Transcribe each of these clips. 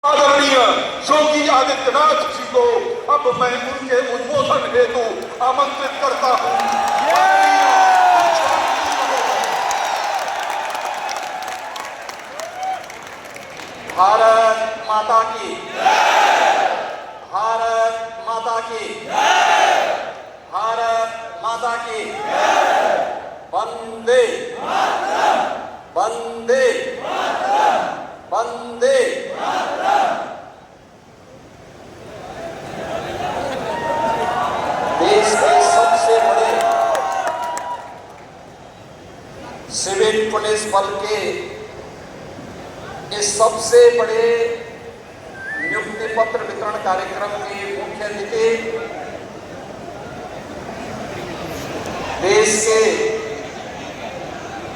आदरणीय योगी आदित्यनाथ जी को अब मैं उनके उद्बोधन हेतु आमंत्रित करता हूं। भारत माता की, भारत माता की, भारत माता की, वंदे वंदे वंदे। देश के सबसे बड़े सिविल पुलिस बल के इस सबसे बड़े नियुक्ति पत्र वितरण कार्यक्रम के मुख्य अतिथि देश के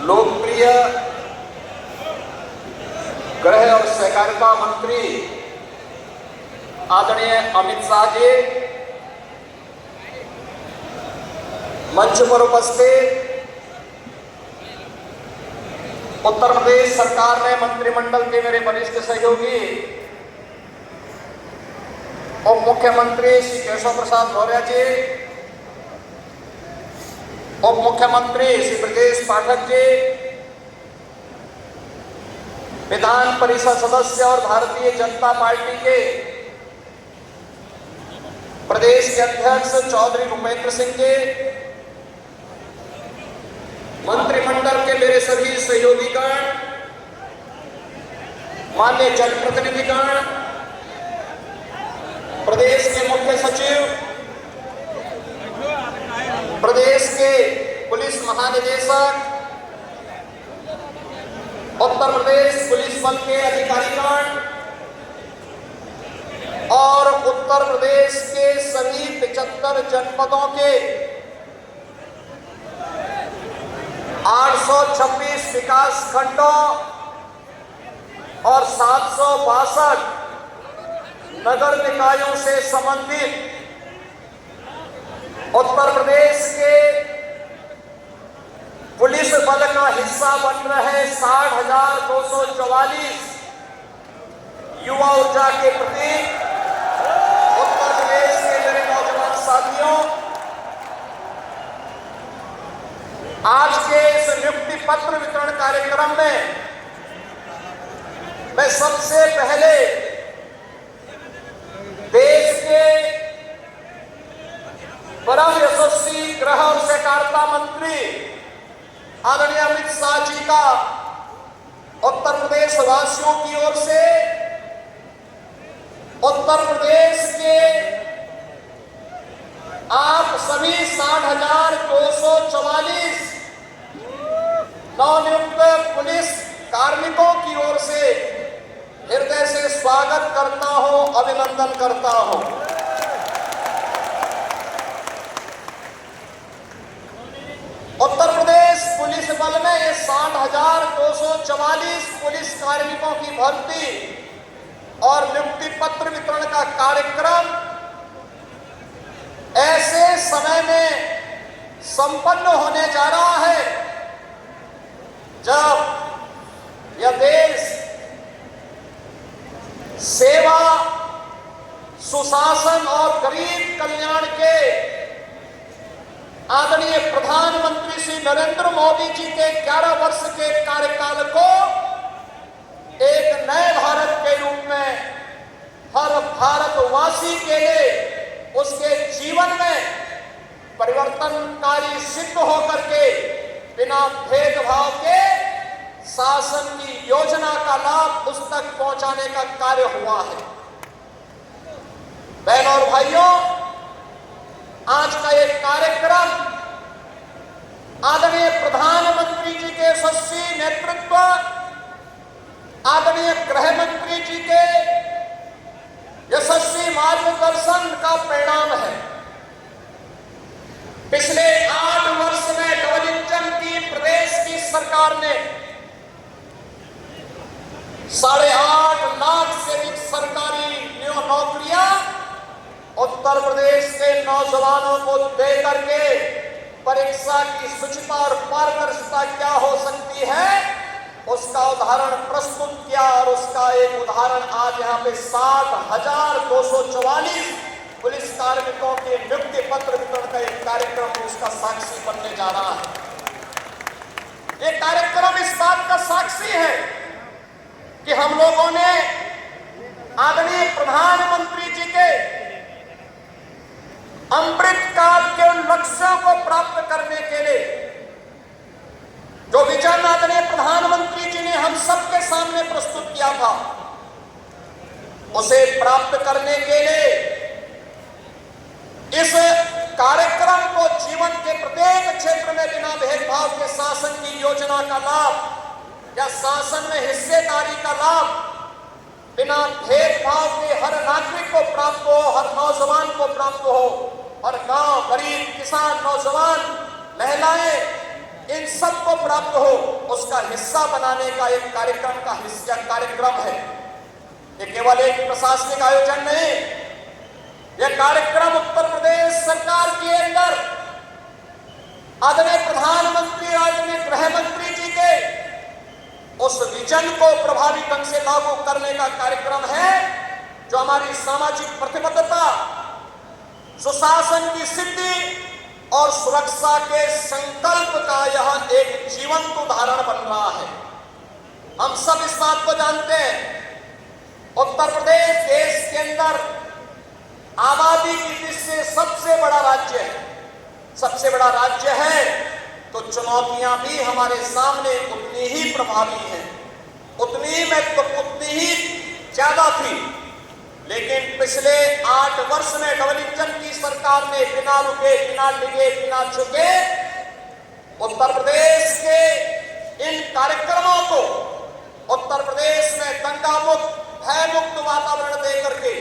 लोकप्रिय गृह और सहकारिता मंत्री आदरणीय अमित शाह जी, मंच पर उपस्थित उत्तर प्रदेश सरकार ने मंत्रिमंडल के मेरे वरिष्ठ सहयोगी उप मुख्यमंत्री श्री केशव प्रसाद मौर्य जी, उप मुख्यमंत्री श्री ब्रजेश पाठक जी, विधान परिषद सदस्य और भारतीय जनता पार्टी के प्रदेश के अध्यक्ष चौधरी भूपेंद्र सिंह जी, मंत्रिमंडल के मेरे सभी सहयोगीगण, माननीय जनप्रतिनिधिगण, प्रदेश के मुख्य सचिव, प्रदेश के पुलिस महानिदेशक, उत्तर प्रदेश पुलिस बल के अधिकारीगण और उत्तर प्रदेश के सभी 75 जनपदों के 826 विकास खंडों और 762 नगर निकायों से संबंधित उत्तर प्रदेश के पुलिस बल का हिस्सा बन रहे 60,244 युवा ऊर्जा के प्रति उत्तर प्रदेश के मेरे नौजवान साथियों, आज के इस नियुक्ति पत्र वितरण कार्यक्रम में मैं सबसे पहले देश के परम यशस्वी गृह और सहकारिता मंत्री आदरणीय अमित शाह जी का उत्तर प्रदेश वासियों की ओर से उत्तर प्रदेश के आप सभी 60,244 नवनियुक्त पुलिस कार्मिकों की ओर से हृदय से स्वागत करता हूं, अभिनंदन करता हूं। उत्तर प्रदेश पुलिस बल में ये 60,244 पुलिस कार्मिकों की भर्ती और नियुक्ति पत्र वितरण का कार्यक्रम ऐसे समय में संपन्न होने जा रहा है जब यह देश सेवा, सुशासन और गरीब कल्याण के आदरणीय प्रधानमंत्री श्री नरेंद्र मोदी जी के 11 वर्ष के कार्यकाल को एक नए भारत के रूप में हर भारतवासी के लिए उसके जीवन में परिवर्तनकारी सिद्ध होकर के बिना भेदभाव के शासन की योजना का लाभ उस तक पहुंचाने का कार्य हुआ है। बहनों और भाइयों, आज का ये कार्यक्रम आदरणीय प्रधानमंत्री जी के यशस्वी नेतृत्व, आदरणीय गृह मंत्री जी के यशस्वी मार्गदर्शन का परिणाम है। पिछले 8 वर्ष में डबल इंजन की प्रदेश की सरकार ने 8.5 लाख से अधिक सरकारी नौकरियां उत्तर प्रदेश के नौजवानों को दे करके परीक्षा की शुचिता और पारदर्शिता क्या हो सकती है उसका उदाहरण प्रस्तुत किया और उसका एक उदाहरण आज यहाँ पे 60,244 पुलिस कार्मिकों के नियुक्ति पत्र वितरण का एक कार्यक्रम उसका साक्षी बनने जा रहा है। ये कार्यक्रम इस बात का साक्षी है कि हम लोगों ने आदरणीय प्रधानमंत्री जी के अमृत काल के उन लक्ष्यों को प्राप्त करने के लिए जो विजन आदरणीय प्रधानमंत्री जी ने हम सबके सामने प्रस्तुत किया था, उसे प्राप्त करने के लिए इस कार्यक्रम को जीवन के प्रत्येक क्षेत्र में बिना भेदभाव के शासन की योजना का लाभ या शासन में हिस्सेदारी का लाभ बिना भेदभाव के हर नागरिक को प्राप्त हो, हर नौजवान को प्राप्त हो, हर गांव, गरीब, किसान, नौजवान, महिलाएं, इन सब को प्राप्त हो, उसका हिस्सा बनाने का एक कार्यक्रम का हिस्सा कार्यक्रम है। ये केवल एक प्रशासनिक आयोजन नहीं, यह कार्यक्रम उत्तर प्रदेश सरकार के अंदर आदरणीय प्रधानमंत्री, आदरणीय गृह मंत्री जी के उस विजन को प्रभावी ढंग से लागू करने का कार्यक्रम है, जो हमारी सामाजिक प्रतिबद्धता, सुशासन की सिद्धि और सुरक्षा के संकल्प का यह एक जीवंत उदाहरण बन रहा है। हम सब इस बात को जानते हैं, उत्तर प्रदेश देश के अंदर आबादी की दृष्टि से सबसे बड़ा राज्य है। सबसे बड़ा राज्य है तो चुनौतियां भी हमारे सामने उतनी ही प्रभावी हैं, उतनी ही ज्यादा थी। लेकिन पिछले 8 वर्ष में डबल इंजन की सरकार ने बिना रुके, बिना डिगे, बिना झुके उत्तर प्रदेश के इन कार्यक्रमों को उत्तर प्रदेश में दंगा मुक्त, भय मुक्त वातावरण देकर के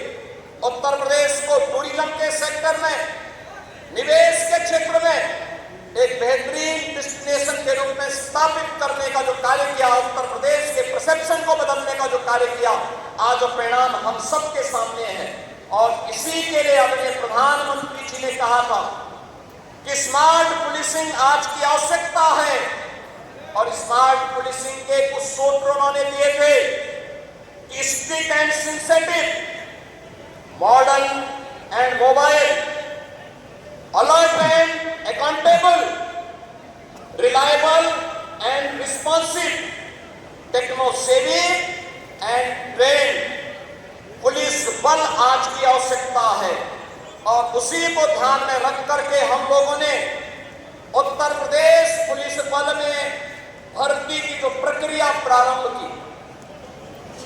उत्तर प्रदेश को टूरिज्म के सेक्टर में, निवेश के क्षेत्र में एक बेहतरीन डेस्टिनेशन के रूप में स्थापित करने का जो कार्य किया, उत्तर प्रदेश के परसेप्शन को बदलने का जो कार्य किया, आज परिणाम हम सबके सामने है। और इसी के लिए आदरणीय प्रधानमंत्री जी ने कहा था कि स्मार्ट पुलिसिंग आज की आवश्यकता है, और स्मार्ट पुलिसिंग के कुछ सूत्र उन्होंने दिए थे कि strict and sensitive, modern and mobile, alert and accountable, reliable and responsive, techno savvy and train police बल आज की आवश्यकता है। और उसी को ध्यान में रख करके हम लोगों ने उत्तर प्रदेश पुलिस बल में भर्ती की जो प्रक्रिया प्रारंभ की।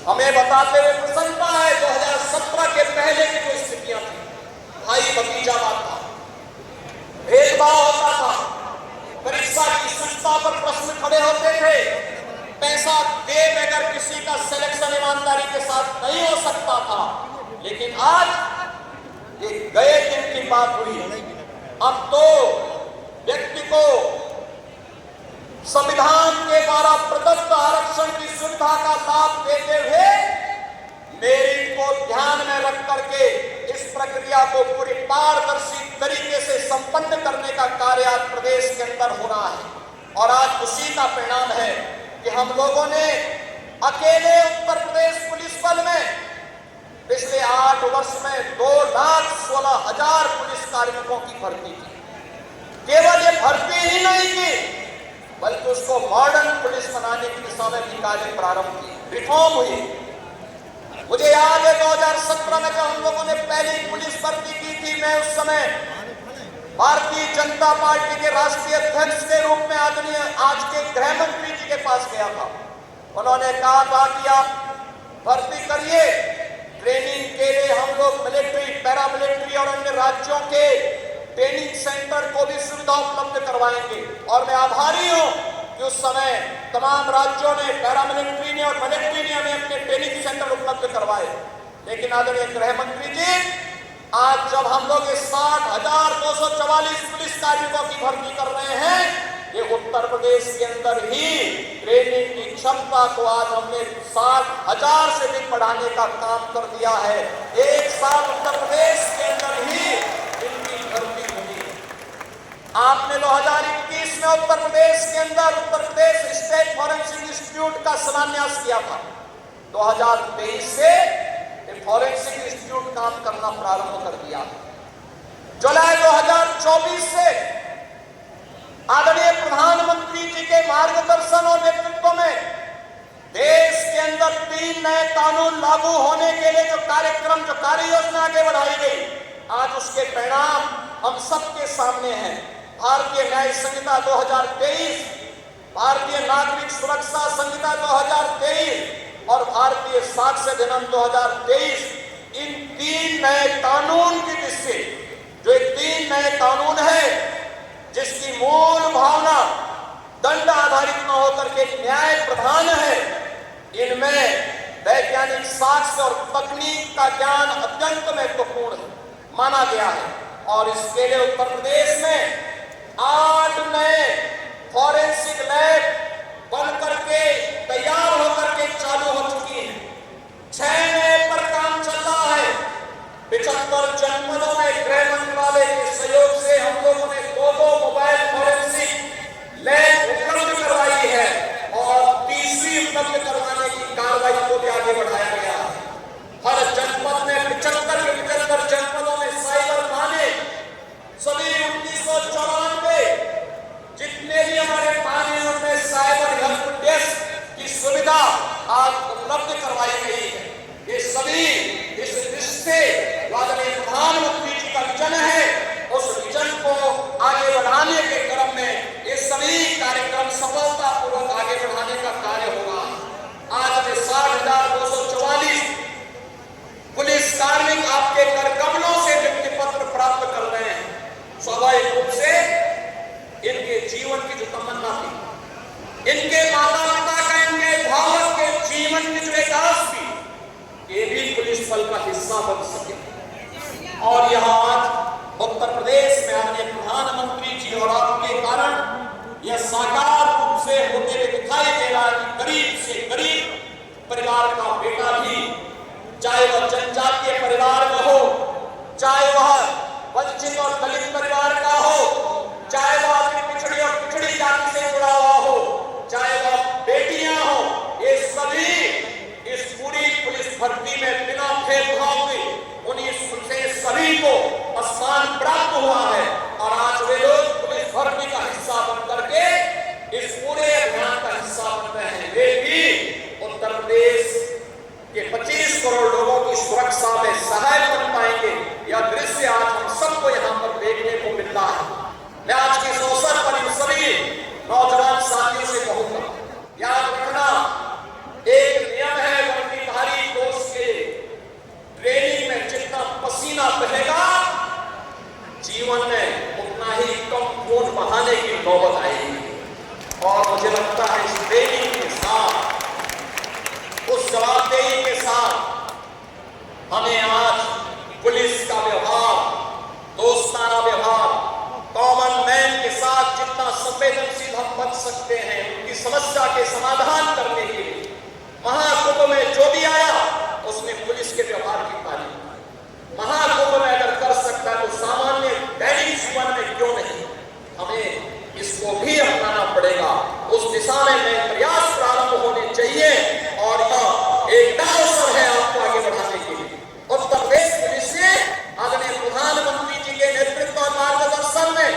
हमें बताते हुए प्रसन्नता है 2017 के पहले की जो स्थितियां थी, भाई भतीजावाद था, भेदभाव होता था, परीक्षा की शुद्धता पर प्रश्न खड़े होते थे, पैसा दे बगैर किसी का सिलेक्शन ईमानदारी के साथ नहीं हो सकता था। लेकिन आज ये गए दिन की बात हुई, अब तो व्यक्ति को संविधान के द्वारा प्रदत्त आरक्षण की सुविधा का लाभ देते हुए मेरिट को ध्यान में रख करके इस प्रक्रिया को पूरी पारदर्शी तरीके से संपन्न करने का कार्य आज प्रदेश के अंदर हो रहा है। और आज उसी का परिणाम है कि हम लोगों ने अकेले उत्तर प्रदेश पुलिस बल में पिछले 8 वर्ष में 2,16,000 पुलिस कार्मिकों की भर्ती की। केवल ये भर्ती ही नहीं की, बल्कि उसको मॉडर्न पुलिस बनाने की दिशा में भी कार्य प्रारंभ की, रिफॉर्म हुई। मुझे याद है 2017 में जब हम लोगों ने पहली पुलिस भर्ती की थी, मैं उस समय भारतीय जनता पार्टी के राष्ट्रीय अध्यक्ष के रूप में आदरणीय आज के गृह मंत्री जी के पास गया था। उन्होंने कहा था कि आप भर्ती करिए, ट्रेनिंग के लिए हम लोग मिलिट्री, पैरामिलिट्री और अन्य राज्यों के ट्रेनिंग सेंटर को भी सुविधा उपलब्ध करवाएंगे। और मैं आभारी हूं कि उस समय तमाम राज्यों ने, पैरामिलिट्री ने और मिलिट्री ने हमें अपने ट्रेनिंग सेंटर उपलब्ध करवाए। लेकिन आदरणीय गृह मंत्री जी, आज जब हम लोग 60,244 पुलिस कार्मिकों की भर्ती कर रहे हैं, ये उत्तर प्रदेश के अंदर ही ट्रेनिंग की क्षमता को आज हमने 60,000 से भी बढ़ाने का काम कर दिया है। 1 साल उत्तर प्रदेश के अंदर ही इनकी भर्ती हुई। आपने 2021 में में उत्तर प्रदेश के अंदर Uttar Pradesh state forensic institute का शिलान्यास किया था। 2023 से फॉरेंसिक इंस्टीट्यूट काम करना प्रारंभ कर दिया। जुलाई 2024 से आदरणीय प्रधानमंत्री जी के मार्गदर्शन और नेतृत्व में देश के अंदर 3 नए कानून लागू होने के लिए जो कार्यक्रम, जो कार्य योजना आगे बढ़ाई गई, आज उसके परिणाम हम सबके सामने हैं। भारतीय न्याय संहिता 2023, भारतीय नागरिक सुरक्षा संहिता 2023 और भारतीय साक्ष्य अधिनियम 2023, इन 3 नए कानून की दृष्टि जो 3 नए कानून है जिसकी मूल भावना दंड आधारित न होकर के न्याय प्रधान है, इनमें वैज्ञानिक साक्ष्य और तकनीक का ज्ञान अत्यंत महत्वपूर्ण माना गया है। और इसके लिए उत्तर प्रदेश में 8 नए फॉरेंसिक लैब बन करके तैयार होकर के चालू हो चुकी है। 6 नए पर काम चल रहा है। 75 जनपदों में गृह मंत्रालय के सहयोग से हम लोगों ने 2 मोबाइल फॉरेंसिक लैब उपलब्ध करवाई है और तीसरी उपलब्ध करवाने की कार्रवाई को भी आगे बढ़ाया गया है। हर जनपद में 75 जनपदों में साइबर थाने, सभी 1994 जितने भी हमारे थाने उनमें साइबर हेल्प डेस्क की सुविधा आज उपलब्ध करवाई गई है। ये सभी इस दृष्टि आदरणीय प्रधानमंत्री जी का विजन है, उस विजन को आगे बढ़ाने के क्रम में ये सभी कार्यक्रम सफलतापूर्वक आगे बढ़ाने का कार्य होगा। आज में 60,244 पुलिस कार्मिक आपके कर कमलों से नियुक्ति पत्र प्राप्त कर रहे हैं। स्वाभाविक रूप से इनके जीवन की जो तमन्ना थी, इनके माता पिता का, इनके भावक के जीवन की जो एक आस थी, ये भी पुलिस बल का हिस्सा बन सके। और यहाँ आज उत्तर प्रदेश में आने प्रधानमंत्री जी और आपके कारण यह साकार रूप से होते हुए दिखाई दे रहा है कि गरीब से गरीब परिवार का बेटा भी, चाहे वह जनजातीय परिवार का हो, चाहे वह वंचित और दलित परिवार का हो, चाहे वह अपनी पिछड़ी और पिछड़ी जाति से जुड़ा हुआ हो, चाहे वह बेटियां हो, ये सभी इस पूरी पुलिस भर्ती में बिना भेदभाव के उन्हीं से सभी को सम्मान प्राप्त हुआ है। और आज वे लोग पुलिस भर्ती का हिस्सा बन करके इस पूरे अभियान का हिस्सा बन रहे हैं। वे भी उत्तर प्रदेश के 25 करोड़ लोगों की सुरक्षा में सहायक बन पाएंगे। यह दृश्य आज हम सबको यहाँ पर देखने को मिलता है। मैं आज के इस अवसर पर इन सभी नौजवान साथियों से कहूंगा, याद रखना, एक नियम है वर्दीधारी कोर्स के ट्रेनिंग में जितना पसीना बहेगा, जीवन में उतना ही कम खून बहाने की नौबत आएगी। और मुझे लगता है इस ट्रेनिंग के साथ, उस जवाबदेही के साथ हमें आज पुलिस का व्यवहार, दोस्ताना व्यवहार, कॉमन मैन के साथ जितना संवेदनशील हम बन सकते हैं, उनकी समस्या के समाधान करने के लिए महाकुंभ में जो भी आया उसने पुलिस के व्यवहार की तारीफ की। महाकुंभ में अगर कर सकता है तो सामान्य दैनिक जीवन में क्यों नहीं? हमें इसको भी अपनाना पड़ेगा। उस दिशा में नए प्रयास प्रारंभ होने चाहिए और यह एक नया अवसर है आपको आगे बढ़ाने के लिए। उत्तर प्रदेश पुलिस ने आदरणीय प्रधानमंत्री जी के नेतृत्व और मार्गदर्शन में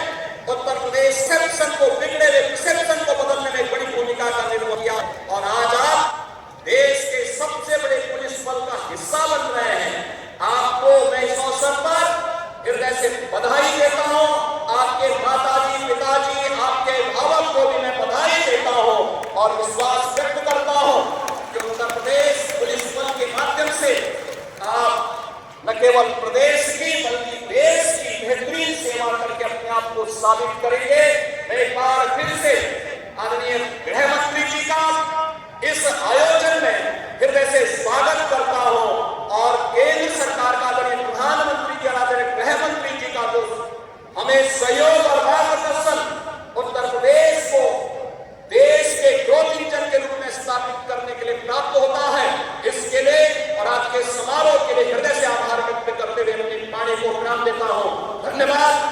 उत्तर प्रदेश परसेप्शन को, बिगड़े हुए परसेप्शन को बदलने में बड़ी भूमिका का निर्वहन किया और आज आप देश के सबसे बड़े पुलिस बल का हिस्सा बन रहे हैं। आपको मैं इस अवसर पर हृदय से बधाई देता हूं। आपके माताजी, पिताजी, आपके भावक को भी मैं बधाई देता हूं और विश्वास व्यक्त करता हूं कि उत्तर प्रदेश पुलिस बल के माध्यम से आप न केवल प्रदेश की बल्कि देश की बेहतरीन सेवा करके अपने आप को साबित करेंगे। मैं एक बार फिर से आदरणीय गृह मंत्री जी का इस आयोजन में हृदय से स्वागत करता हूं और केंद्र सरकार का आदरणीय प्रधानमंत्री जी और आदरणीय गृह मंत्री जी का जो हमें सहयोग और मार्गदर्शन उत्तर प्रदेश को देश के ग्रोथ इंजन के रूप में स्थापित करने के लिए प्राप्त होता है, इसके लिए और आज के समारोह के लिए हृदय से आभार व्यक्त करते हुए अपनी वाणी को प्रणाम देता हूं। धन्यवाद।